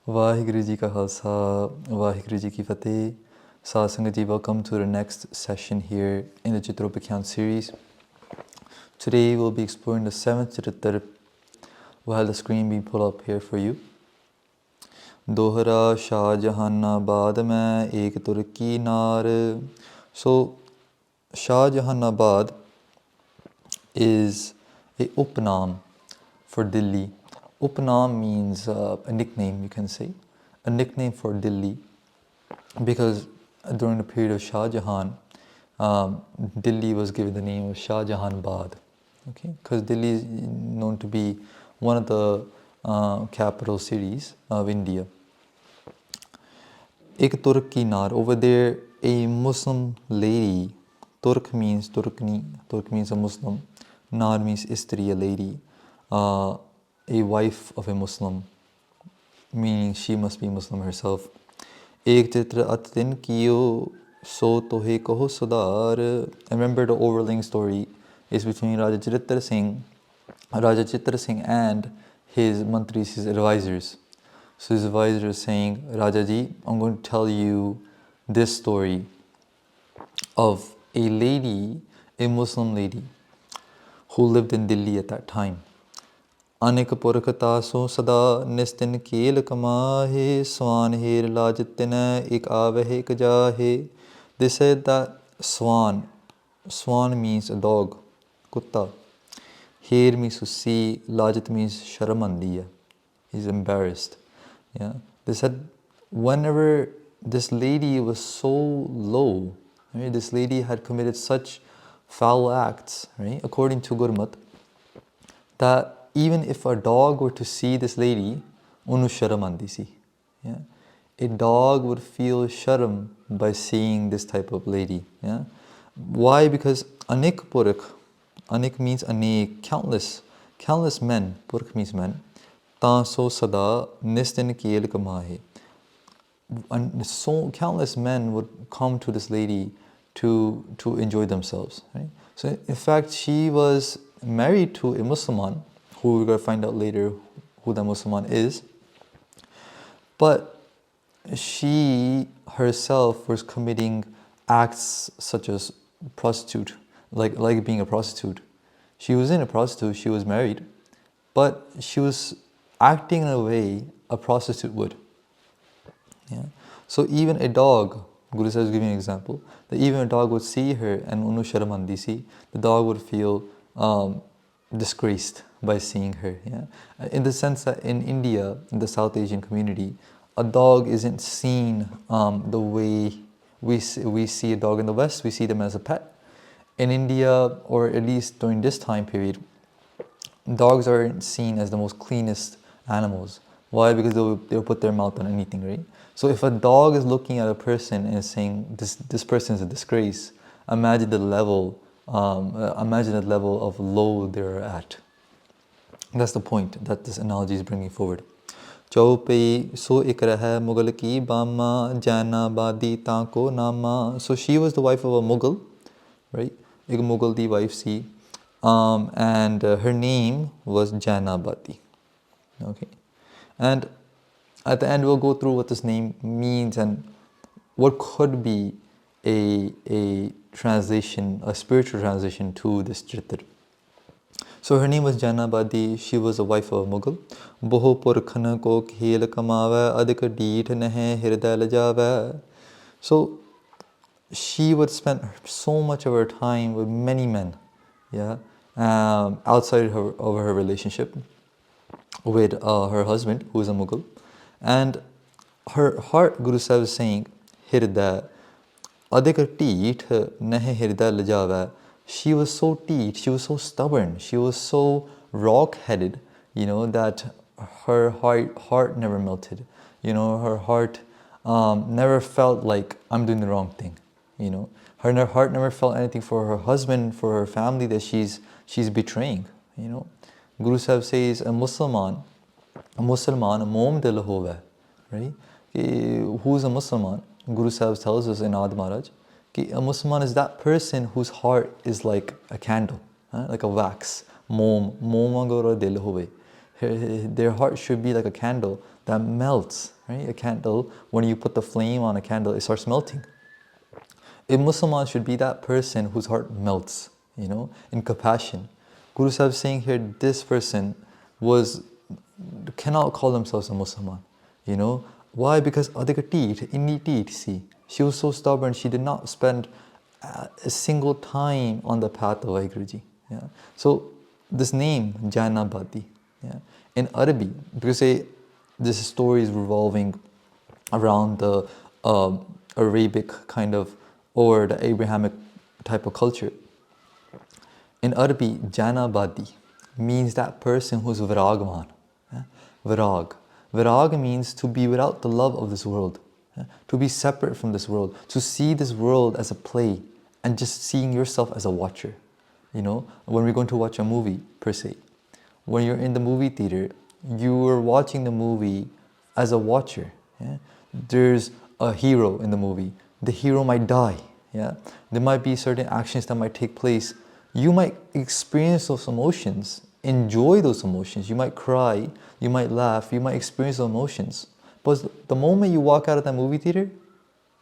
Vaheguru Ji Ka Khalsa, Vaheguru Ji Ki Fateh. Satsang Ji, welcome to the next session here in the Charitropakhyan series. Today we'll be exploring the 7th Charitr. We'll have the screen being pulled up here for you. Dohra Shah Jahanabad mein ek Turki nar. So, Shah Jahanabad is a upnaam for Delhi. Upnaam means a nickname, you can say. A nickname for Delhi. Because during the period of Shah Jahan, Delhi was given the name of Shah Jahanabad. Okay? Because Delhi is known to be one of the capital cities of India. Ek Turki nar, over there a Muslim lady. Turk means Turkni, Turk means a Muslim. Nar means istri, a lady. A wife of a Muslim, meaning she must be Muslim herself. Ek chitra at din kiyo so tohe kaho sudar. Remember the overlaying story is between Raja Chartir Singh and his mantris, his advisors. So his advisor is saying, Raja Ji, I'm going to tell you this story of a lady, a Muslim lady, who lived in Delhi at that time. Anik purkhata so sada nistin keel kamahe swan her lajitine ik avehe ik jahe. They said that swan means a dog, kutta. Her means to see, lajit means sharamandiya. He's embarrassed. Yeah. They said whenever this lady was so low, right, this lady had committed such foul acts, right, according to Gurmat, that even if a dog were to see this lady, unu sharam andi si. Yeah? A dog would feel sharam by seeing this type of lady. Yeah? Why? Because anik purkh, anik means anek, countless men, purkh means men, taso sada nistin kiel kamahe. And so countless men would come to this lady to enjoy themselves. Right? So in fact, she was married to a Musliman, who we're going to find out later who that Musliman is. But she herself was committing acts such as prostitute, like being a prostitute. She wasn't a prostitute, she was married, but she was acting in a way a prostitute would. Yeah. So even a dog, Guru Sahib is giving an example, that even a dog would see her and unu sharamandisi, the dog would feel disgraced by seeing her. Yeah? In the sense that in India, in the South Asian community, a dog isn't seen the way we see a dog in the West. We see them as a pet. In India, or at least during this time period, dogs aren't seen as the most cleanest animals. Why? Because they'll put their mouth on anything, right? So if a dog is looking at a person and saying, this person is a disgrace, imagine the level of low they're at. That's the point that this analogy is bringing forward. Chaupai so ikraha Mughal ki bama jana badi tanko nama. So she was the wife of a Mughal, right? Ek Mughal di wife si, and her name was Janabadi. Okay, and at the end we'll go through what this name means and what could be a translation, a spiritual translation to this Charitr. So her name was Janabadi. She was a wife of a Mughal. Boho purkhan ko khel kamave adik deeth nahe hirday lajave. So she would spend so much of her time with many men, yeah, outside of her relationship with her husband, who is a Mughal. And her heart, Guru Sahib is saying, hirday adik deeth nahe hirday lajave. She was so teeth, she was so stubborn, she was so rock-headed, that her heart never melted. Her heart never felt like I'm doing the wrong thing. Her heart never felt anything for her husband, for her family that she's betraying. Guru Sahib says a Musliman mom dil hove, right? Who's a Musliman? Guru Sahib tells us in Ad Maharaj, a Musliman is that person whose heart is like a candle, like a wax. Their heart should be like a candle that melts, right? A candle, when you put the flame on a candle, it starts melting. A Muslim should be that person whose heart melts, in compassion. Guru Sahib is saying here, this person cannot call themselves a Muslim. Why? Because she was so stubborn, she did not spend a single time on the path of Vaheguru. Yeah. So this name, Janabadi, yeah, in Arabic, because this story is revolving around the Arabic kind of, or the Abrahamic type of culture. In Arabic, Janabadi means that person who's viragman. Yeah? Virag. Virag means to be without the love of this world, yeah? To be separate from this world, to see this world as a play and just seeing yourself as a watcher. When we're going to watch a movie, per se, when you're in the movie theater, you are watching the movie as a watcher. Yeah? There's a hero in the movie. The hero might die. Yeah? There might be certain actions that might take place. You might experience those emotions, enjoy those emotions. You might cry, you might laugh, you might experience those emotions. But the moment you walk out of that movie theater,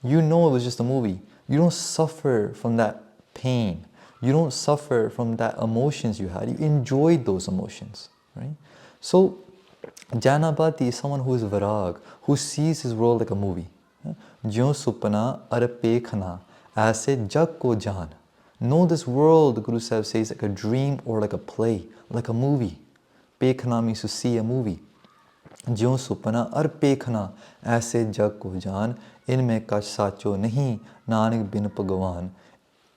you know it was just a movie. You don't suffer from that pain. You don't suffer from that emotions you had. You enjoyed those emotions, right? So, Janabati is someone who is virag, who sees his world like a movie. Jyon supana ar pekhana, aise jag ko jaan. Know this world, the Guru Sahib says, like a dream or like a play, like a movie. Pekhana means to see a movie. Jyon supana ar pekhana, aise jag ko jaan. Inme kach sacho nahi, nanak bin bhagwan.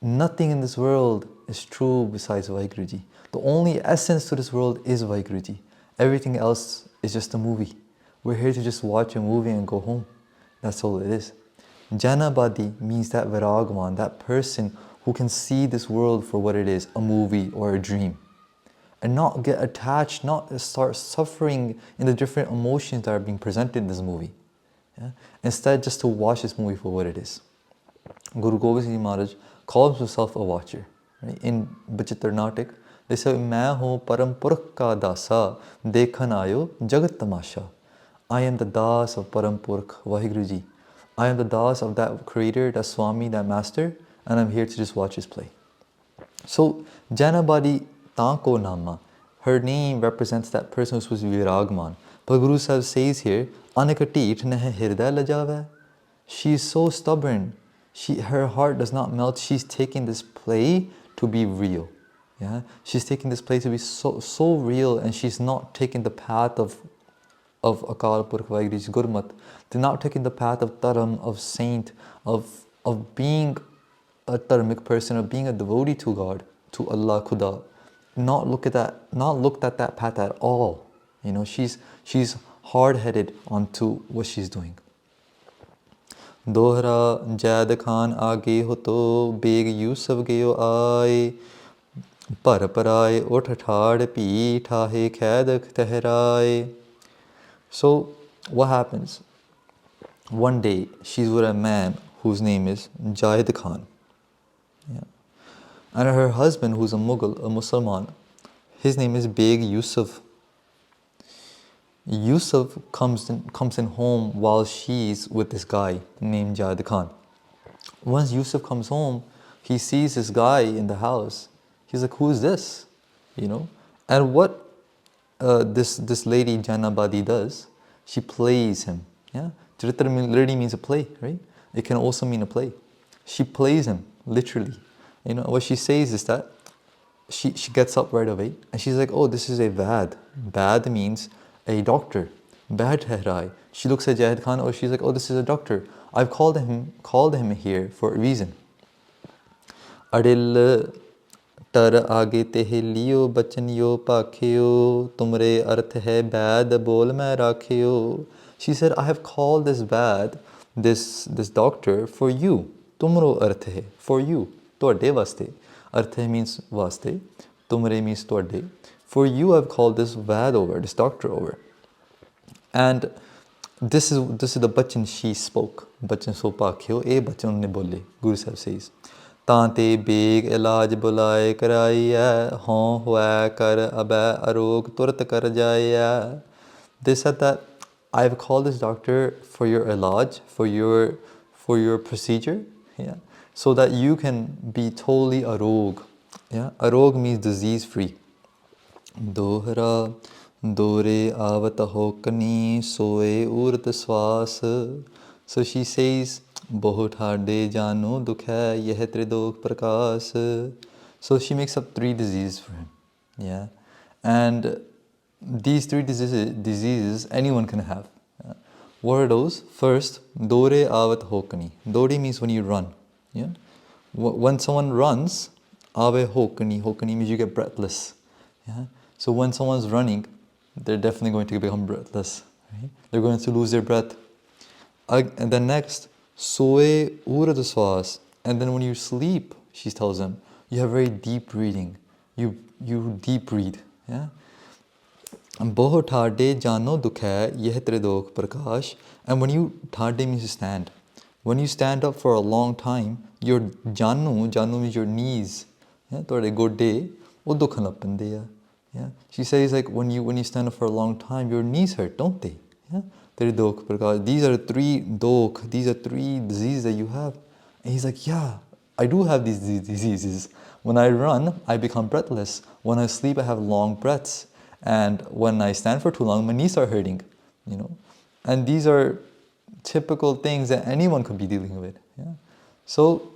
Nothing in this world is true besides Vaheguru. The only essence to this world is Vaheguru. Everything else is just a movie. We're here to just watch a movie and go home. That's all it is. Janabadi means that viragman, that person who can see this world for what it is, a movie or a dream. And not get attached, not start suffering in the different emotions that are being presented in this movie. Yeah? Instead, just to watch this movie for what it is. Guru Gobind Singh Maharaj calls himself a watcher. Right? In Bachittar Natak, they say, "Main ho param purkh ka dasa, dekhan ayo jagat tamasha." I am the das of Param Purkh, Vaheguru Ji. I am the das of that creator, that Swami, that master, and I'm here to just watch his play. So, Janabadi Tanko Nama, her name represents that person who's supposed to be Viragman. But Guru Sahib says here, Anakatit nehe hirday lajave. She is so stubborn. Her heart does not melt. She's taking this play to be real. Yeah? She's taking this play to be so real, and she's not taking the path of Akal Purkh Vaheguru's Gurmat. They're not taking the path of Dharam, of saint, of being a dharmic person, of being a devotee to God, to Allah Khuda. Not looked at that path at all. She's hard-headed onto what she's doing. Dohra Jad Khan aage ho to beg Yusuf gayo aaye par parai ut thad pi thahe khadak tehrai. So what happens? One day she's with a man whose name is Jayed Khan. Yeah. And her husband, who's a Mughal, a Musliman, his name is Beg Yusuf. Yusuf comes in home while she's with this guy named Jayed Khan. Once Yusuf comes home, he sees this guy in the house. He's like, "Who is this?" And what this lady Janabadi does, she plays him. Yeah, Charitr literally means a play, right? It can also mean a play. She plays him literally. What she says is that she gets up right away and she's like, "Oh, this is a Vaid." Vaid means a doctor. Vaid Tehrai. She looks at Jayed Khan. She's like, "Oh, this is a doctor. I've called him here for a reason." Adil tar aage tehe liyo bachaniyo pakhiyo tumre arth hai Vaid bol main rakhiyo. She said, "I have called this Vaid, this doctor, for you. Tumro arth hai, for you. Tode vaste." Arth means vaste. Tumre means tode. For you I've called this Vaid over, this doctor over. And this is the bachan she spoke. Bachan so pakhiyo, e bachan ne bole. Guru Sahib says, "Tante beg ilaj bulai karaiya, hon hua kar abai arog turat kar jaya." They said that I've called this doctor for your ilaj, for your procedure, yeah, so that you can be totally arog. Yeah, arog means disease free. Dohra dore avat hokani soe urt swas. So she says, Bahut hade jano dukh hai yeh tridok prakas. So she makes up 3 diseases for him. Yeah. And these 3 diseases anyone can have. What are those? First, dore avat hokani. Dore means when you run. Yeah. When someone runs, ave hokani. Hokani means you get breathless. Yeah. So when someone's running, they're definitely going to become breathless. Right? They're going to lose their breath. And then next, soe uradaswas. And then when you sleep, she tells them, you have very deep breathing. You deep breathe. Yeah. Bahut thade jano dukh hai yeh tridok prakash. And when you thade means to stand. When you stand up for a long time, your janu means your knees. Yeah, thode godde wo dukhan lag pande hai. Yeah. She says like when you stand up for a long time, your knees hurt, don't they? Yeah. These are 3 dokh, these are 3 diseases that you have. And he's like, yeah, I do have these diseases. When I run, I become breathless. When I sleep, I have long breaths. And when I stand for too long, my knees are hurting. You know. And these are typical things that anyone could be dealing with. Yeah. So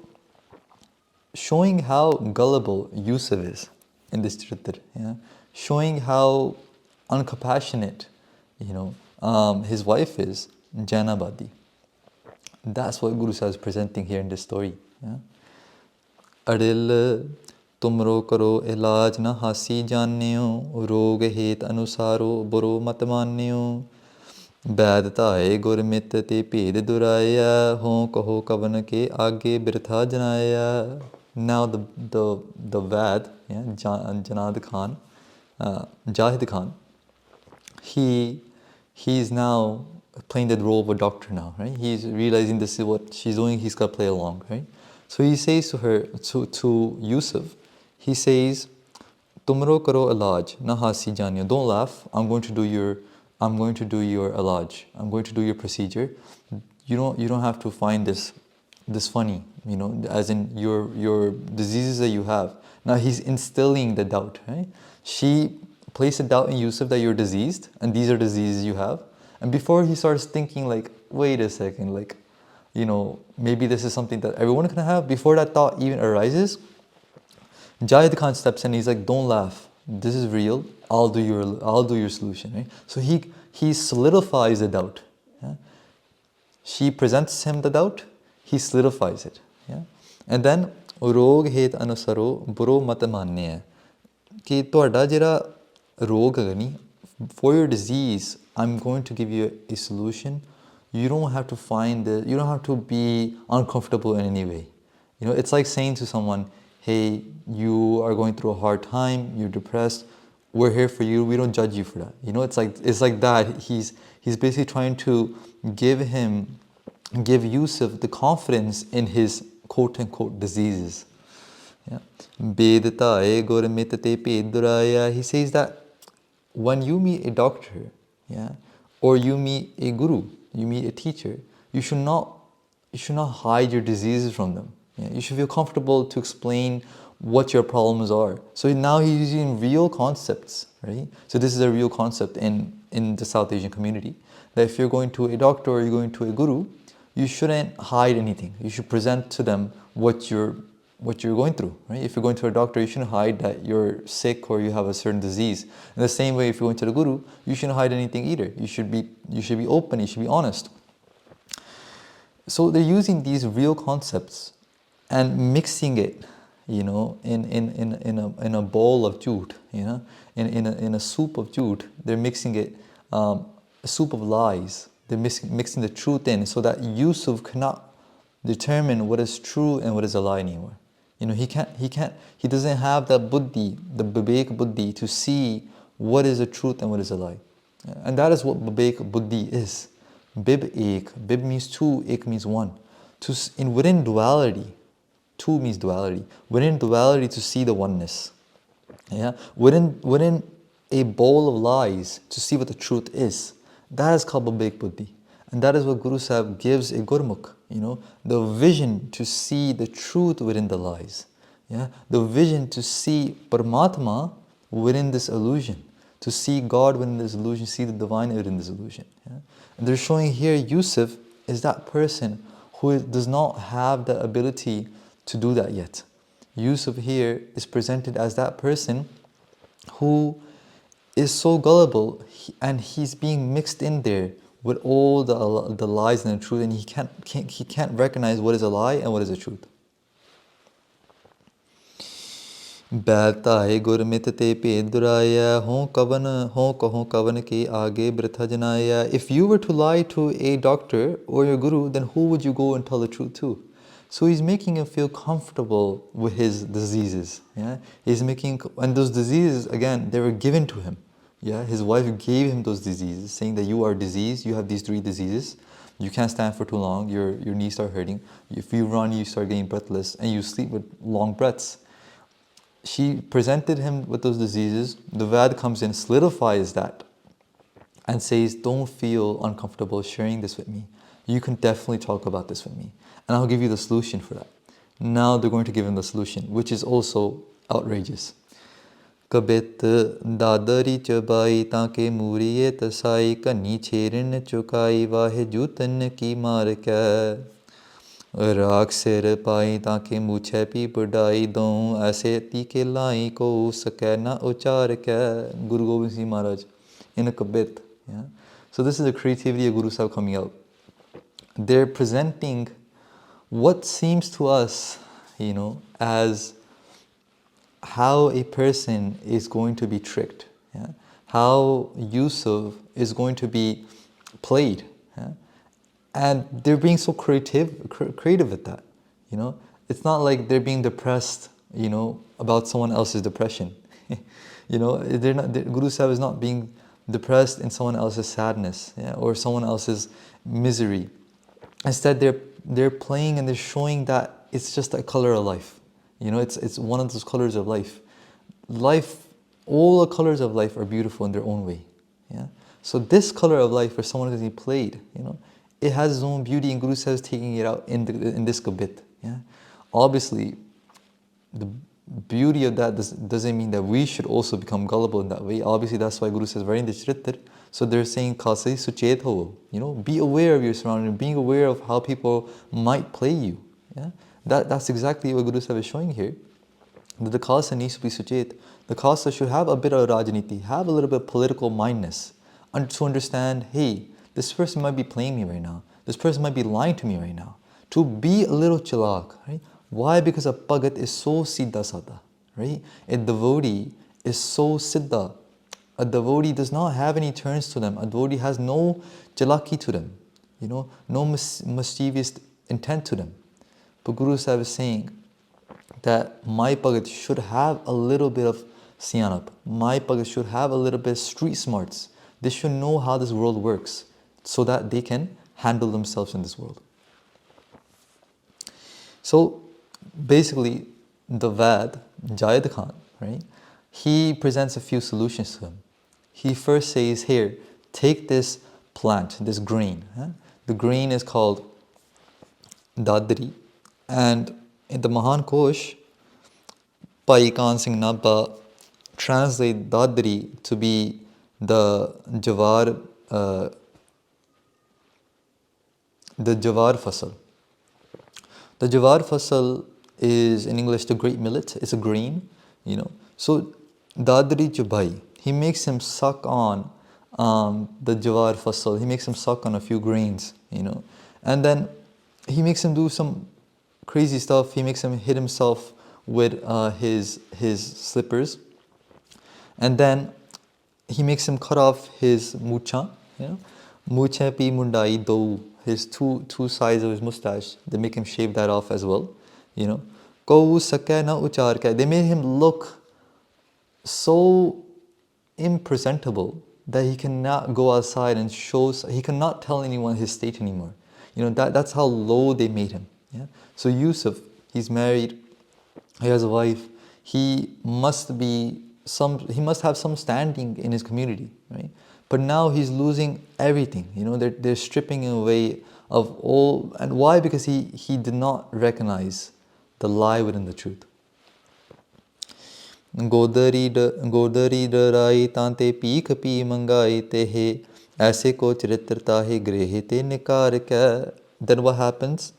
showing how gullible Yusuf is in this Charitr, yeah, showing how uncompassionate, his wife is, Janabadi. That's what Guru Sahib is presenting here in this story. Yeah. Adil tumro karo ilaj na hasi janyo, rog het anusaro buro mat manyo. Bad tae gurmit te ped duraya, ho kaho kavan ke aage birtha janaya. Now the Vad, yeah, Janad Khan, Jahid Khan, he's now playing the role of a doctor now, right? He's realizing this is what she's doing, he's got to play along, right? So he says to her, to Yusuf, he says, Tumro karo ilaj, na hasi janiyo. Don't laugh, I'm going to do your ilaj. I'm going to do your procedure. You don't have to find this funny, as in your diseases that you have. Now he's instilling the doubt, right? She placed a doubt in Yusuf that you're diseased and these are diseases you have. And before he starts thinking like, wait a second, like, maybe this is something that everyone can have, before that thought even arises, Jahid Khan steps in, he's like, don't laugh. This is real. I'll do your solution, right? So he solidifies the doubt. Yeah? She presents him the doubt, he solidifies it. Yeah? And then rog het anusaro buro mat manne. Ki toda jira rog gani, for your disease, I'm going to give you a solution. You don't have to be uncomfortable in any way. It's like saying to someone, hey, you are going through a hard time, you're depressed, we're here for you, we don't judge you for that. It's like that. He's basically trying to give Yusuf the confidence in his quote unquote diseases. Yeah. He says that when you meet a doctor, yeah, or you meet a guru, you meet a teacher, you should not hide your diseases from them. Yeah? You should feel comfortable to explain what your problems are. So now he's using real concepts, right? So this is a real concept in the South Asian community, that if you're going to a doctor or you're going to a guru, you shouldn't hide anything. You should present to them what you're going through, right? If you're going to a doctor, you shouldn't hide that you're sick or you have a certain disease. In the same way, if you're going to the guru, you shouldn't hide anything either. You should be open, you should be honest. So they're using these real concepts and mixing it, in a bowl of jute, in a soup of jute. They're mixing it, a soup of lies. They're mixing the truth in, so that Yusuf cannot determine what is true and what is a lie anymore. He doesn't have that buddhi, the vivek buddhi, to see what is a truth and what is a lie. And that is what vivek buddhi is. Bib means two, ek means one. Within duality, two means duality. Within duality, to see the oneness. Yeah? Within a bowl of lies, to see what the truth is. That is called Babek Buddhi. And that is what Guru Sahib gives a Gurmukh, the vision to see the truth within the lies. Yeah, the vision to see Paramatma within this illusion, to see God within this illusion, see the divine within this illusion. Yeah? And they're showing here Yusuf is that person who does not have the ability to do that yet. Yusuf here is presented as that person who is so gullible, and he's being mixed in there with all the lies and the truth, and he can't recognize what is a lie and what is a truth. बैताए Gurmit ते भेद दुराया हों कहो कवन के आगे बृथा जनाया. If you were to lie to a doctor or your guru, then who would you go and tell the truth to? So he's making him feel comfortable with his diseases. Yeah, and those diseases, again, they were given to him. Yeah, his wife gave him those diseases, saying that you are diseased. You have these 3 diseases. You can't stand for too long. Your knees start hurting. If you run, you start getting breathless, and you sleep with long breaths. She presented him with those diseases. The Vad comes in, solidifies that, and says, don't feel uncomfortable sharing this with me. You can definitely talk about this with me, and I'll give you the solution for that. Now they're going to give him the solution, which is also outrageous. Kabit dadari chabai tanke muriye tasai kani cherin chukai vahe jutan ki marka. राग सिर पाई ताकि मुझे भी बढ़ाई दूँ ऐसे तीखे लाई को सके ना उचार के. Guru Gobind Singh Maharaj in a kabit. Yeah? So this is the creativity of Guru Sahib coming out. They're presenting what seems to us, as how a person is going to be tricked. Yeah? How Yusuf is going to be played. Yeah? And they're being so creative with that. It's not like they're being depressed, about someone else's depression. Guru Sahib is not being depressed in someone else's sadness, or someone else's misery. Instead, they're playing and they're showing that it's just a color of life. It's one of those colors of life. All the colors of life are beautiful in their own way. Yeah. So this color of life, for someone who's played, it has its own beauty, and Guru Sahib is taking it out in this kabit. Yeah? Obviously, the beauty of that doesn't mean that we should also become gullible in that way. Obviously, that's why Guru says very in the Charitr. So they're saying, Khasai suchet ho. Be aware of your surroundings, being aware of how people might play you. Yeah? That's exactly what Guru Sahib is showing here. That the Khalsa needs to be suchet. The Khalsa should have a bit of Rajniti, have a little bit of political mindness, and to understand, hey, this person might be playing me right now. This person might be lying to me right now. To be a little chalak, right? Why? Because a Bhagat is so siddha sada, right? A devotee is so siddha. A devotee does not have any turns to them. A devotee has no chalaki to them, no mischievous intent to them. But Guru Sahib is saying that my Bhagat should have a little bit of siyanap. My Bhagat should have a little bit of street smarts. They should know how this world works, so that they can handle themselves in this world. So basically, the Vad, Jayad Khan, right? He presents a few solutions to him. He first says, here, take this plant, this grain. The grain is called Dadri. And in the Mahan Kosh, Bhai Khan Singh Nabha translate Dadri to be the Jawar fasal. The Jawar fasal is in English the great millet. It's a grain, So Dadri Jabai, he makes him suck on the Jawar fasal. He makes him suck on a few grains, And then he makes him do some crazy stuff. He makes him hit himself with his slippers. And then he makes him cut off his mucha, Mucha pi mundai do. His two sides of his mustache, they make him shave that off as well. Ko sakya na uchar kya. They made him look so impresentable that he cannot go outside and he cannot tell anyone his state anymore. That's how low they made him. Yeah? So Yusuf, he's married, he has a wife, he must have some standing in his community, right? But now he's losing everything. They're stripping him away of all. And why? Because he did not recognize the lie within the truth. गोदरी डराई तांते पीख P मंगाई ते हे ऐसे को चरित्र ताहे गृह ते निकार क्या. Then what happens?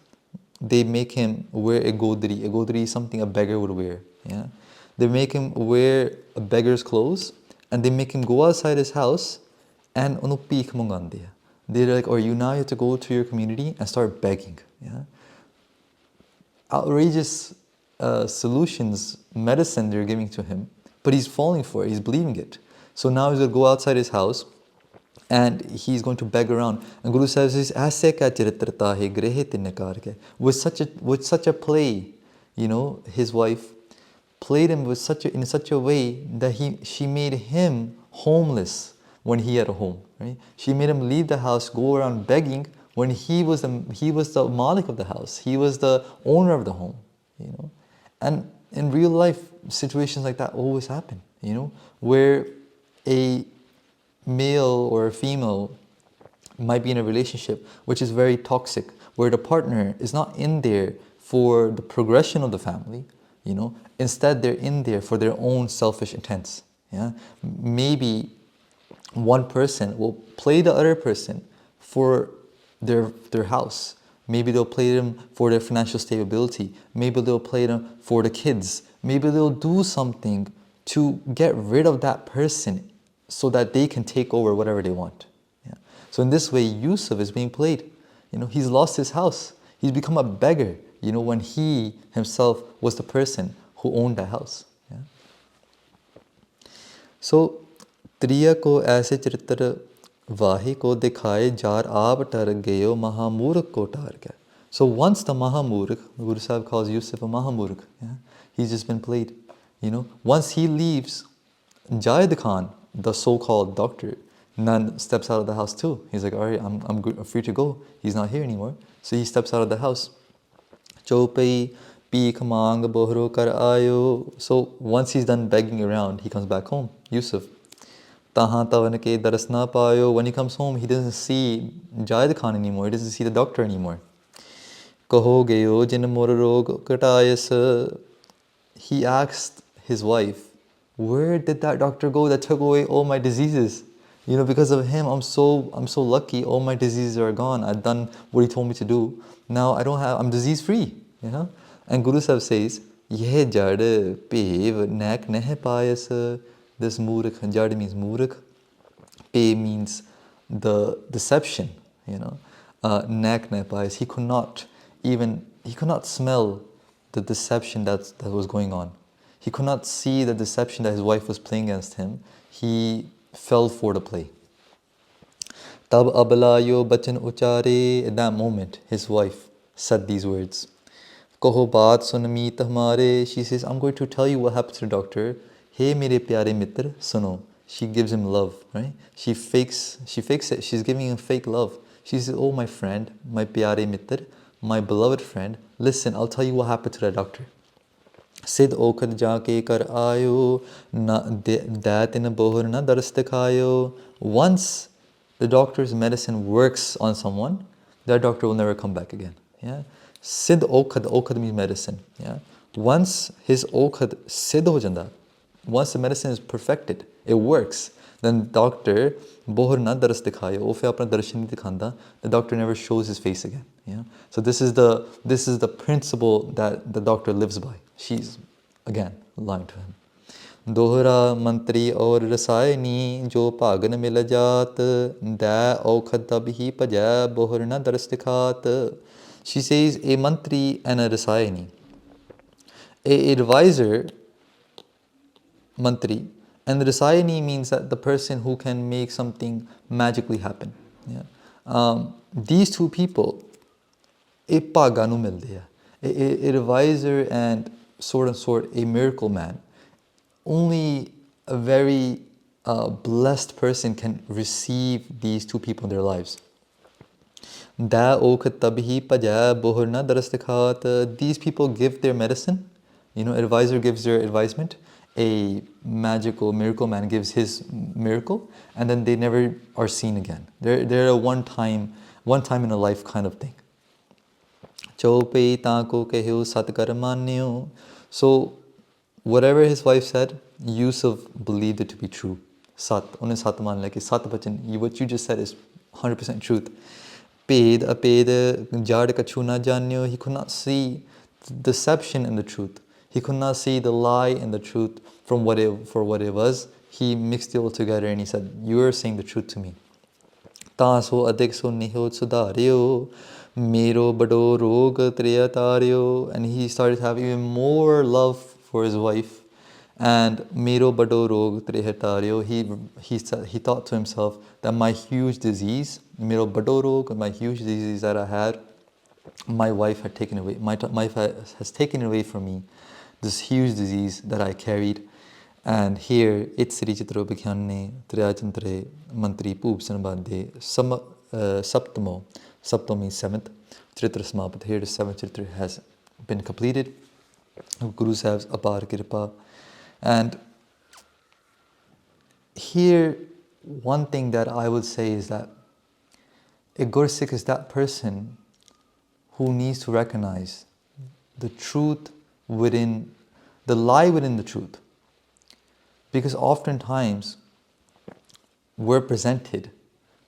They make him wear a godri. A godri is something a beggar would wear. Yeah, they make him wear a beggar's clothes, and they make him go outside his house and onu peek mangande. They're like, "Or you now have to go to your community and start begging." Yeah, outrageous solutions, medicine they're giving to him, but he's falling for it. He's believing it. So now he's going to go outside his house and he's going to beg around. And Guru Sahib says, "Aise ka charitrata hai grihe te nikar ke." With such a play, his wife played him in such a way that she made him homeless when he had a home. Right? She made him leave the house, go around begging when he was the malik of the house. He was the owner of the home. And in real life, situations like that always happen. Where a male or a female might be in a relationship which is very toxic, where the partner is not in there for the progression of the family, instead they're in there for their own selfish intents. Yeah, maybe one person will play the other person for their house. Maybe they'll play them for their financial stability. Maybe they'll play them for the kids. Maybe they'll do something to get rid of that person so that they can take over whatever they want. Yeah. So in this way, Yusuf is being played. He's lost his house. He's become a beggar, when he himself was the person who owned that house. Yeah. So, Triya ko aise Charitre Vahi ko dikhaye jar aap tar gayo mahamurk ko tar gaya. So once the mahamurk, Guru Sahib calls Yusuf a mahamurk, yeah, he's just been played. Once he leaves, Jayed Khan, the so-called doctor, Nan steps out of the house too. He's like, all right, I'm free to go. He's not here anymore. So he steps out of the house. Chopai peek mang bohro kar ayo. So once he's done begging around, he comes back home, Yusuf. Tahan tavan ke daras na payo. When he comes home, he doesn't see Jayed Khan anymore. He doesn't see the doctor anymore. Kaho gayo jin mor rog katayas. He asked his wife, where did that doctor go that took away all my diseases? Because of him, I'm so lucky. All my diseases are gone. I've done what he told me to do. Now I'm disease free. And Guru Sahib says, Yeh jad pev nek neh payas. This murak, jad means murak. Pe means the deception. Nek neh payas. He could not smell the deception that was going on. He could not see the deception that his wife was playing against him. He fell for the play. Tab ablayo bachan uchare. At that moment, his wife said these words. Kaho baat sun meet hamare. She says, I'm going to tell you what happened to the doctor. Hey mere pyare mitr suno. She gives him love, right? She fakes it. She's giving him fake love. She says, oh my friend, my pyare mitr, my beloved friend, listen, I'll tell you what happened to that doctor. Sid okhad jaake kar ayo, dat in bohar na daras dikhayo. Once the doctor's medicine works on someone, that doctor will never come back again. Yeah. Sid okhad means medicine. Yeah. Once his okhad sid ho janda, once the medicine is perfected, it works, then doctor bohar na daras dikhayo, o fe apna darshan nahi dikhanda, the doctor never shows his face again. Yeah. So this is the principle that the doctor lives by. She's again lying to him. Dohra mantri aur rasayani jo pagan mil jaat da aukhad tab hi paja bohar na daras dikhat. She says a mantri and a rasayani. A advisor, mantri, and the rasayani means that the person who can make something magically happen. Yeah. These two people, a paganu milde hai. A advisor and sort a miracle man. Only a very blessed person can receive these two people in their lives. Da okhat tabhi paja bohar na daras dikhat. These people give their medicine. Advisor gives their advisement. a magical miracle man gives his miracle, and then they never are seen again. They're a one time in a life kind of thing. So whatever his wife said, Yusuf believed it to be true. Sat, sat man like sat bachan. What you just said is 100% truth. Ped aped jad kachu na janyo. He could not see the deception and the truth. He could not see the lie and the truth for what it was. He mixed it all together and he said, "You are saying the truth to me." Taso adikso niho sudaryo mero bado rog triyataryo. And he started having even more love for his wife. And mero bado rog triyataryo. He thought to himself that my huge disease, mero bado rog, my huge disease that I had, my wife had taken away. My wife has taken away from me this huge disease that I carried. And here, it's Charitropakhyan ne Triyajantre Mantri Poopsan Bande Saptamo. Saptamo means seventh. Charitra Samapat. Here, the seventh Charitra has been completed. Guru Sahib's Apar Kirpa. And here, one thing that I would say is that a Gursikh is that person who needs to recognize the truth within, the lie within the truth. Because oftentimes we're presented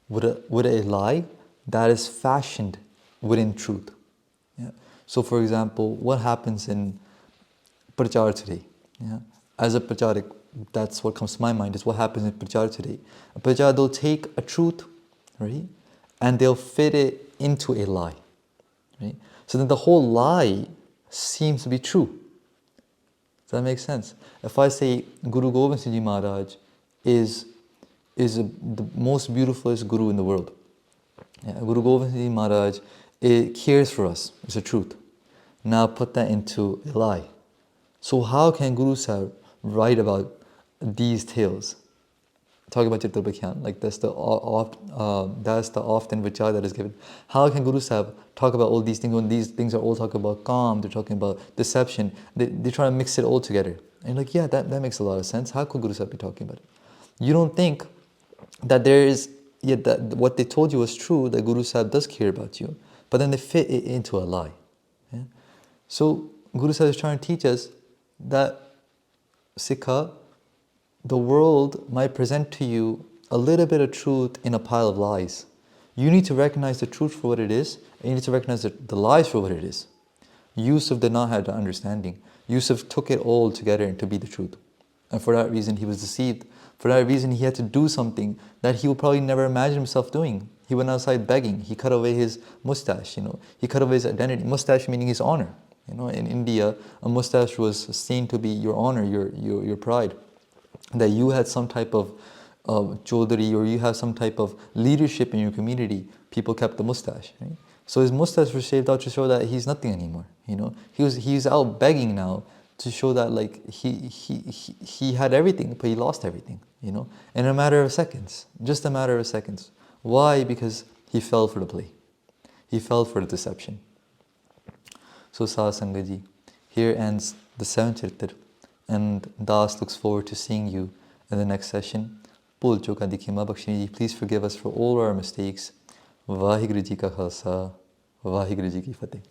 with a lie that is fashioned within truth. Yeah. So for example, what happens in Prachar today? Yeah. As a Pracharik, that's what comes to my mind, is what happens in Prachar today. A Prachar, they'll take a truth, right, and they'll fit it into a lie. Right? So then the whole lie seems to be true. Does that make sense? If I say Guru Gobind Singh Ji Maharaj is the most beautifulest Guru in the world. Yeah, Guru Gobind Singh Ji Maharaj cares for us. It's a truth. Now put that into a lie. So how can Guru Sahib write about these tales? Talk about Charitropakhyan, like that's the often vichar that is given. How can Guru Sahib talk about all these things when these things are all talking about Kaam, they're talking about deception, they try to mix it all together. And like, yeah, that makes a lot of sense. How could Guru Sahib be talking about it? You don't think that there is, yet that what they told you was true, that Guru Sahib does care about you, but then they fit it into a lie. Yeah? So Guru Sahib is trying to teach us that Sikha, the world might present to you a little bit of truth in a pile of lies. You need to recognize the truth for what it is, and you need to recognize the lies for what it is. Yusuf did not have the understanding. Yusuf took it all together to be the truth. And for that reason, he was deceived. For that reason, he had to do something that he would probably never imagine himself doing. He went outside begging. He cut away his mustache, He cut away his identity. Mustache meaning his honor. In India, a mustache was seen to be your honor, your pride. That you had some type of chaudhary, or you have some type of leadership in your community. People kept the mustache. Right? So his mustache was shaved out to show that he's nothing anymore. He's out begging now to show that like he had everything, but he lost everything. In a matter of seconds, just a matter of seconds. Why? Because he fell for the play. He fell for the deception. So Sangaji, here ends the 7th Charitr. And Das looks forward to seeing you in the next session. Please forgive us for all our mistakes. Vaheguru Ji Ka Khalsa, Vaheguru Ji Ki Fateh.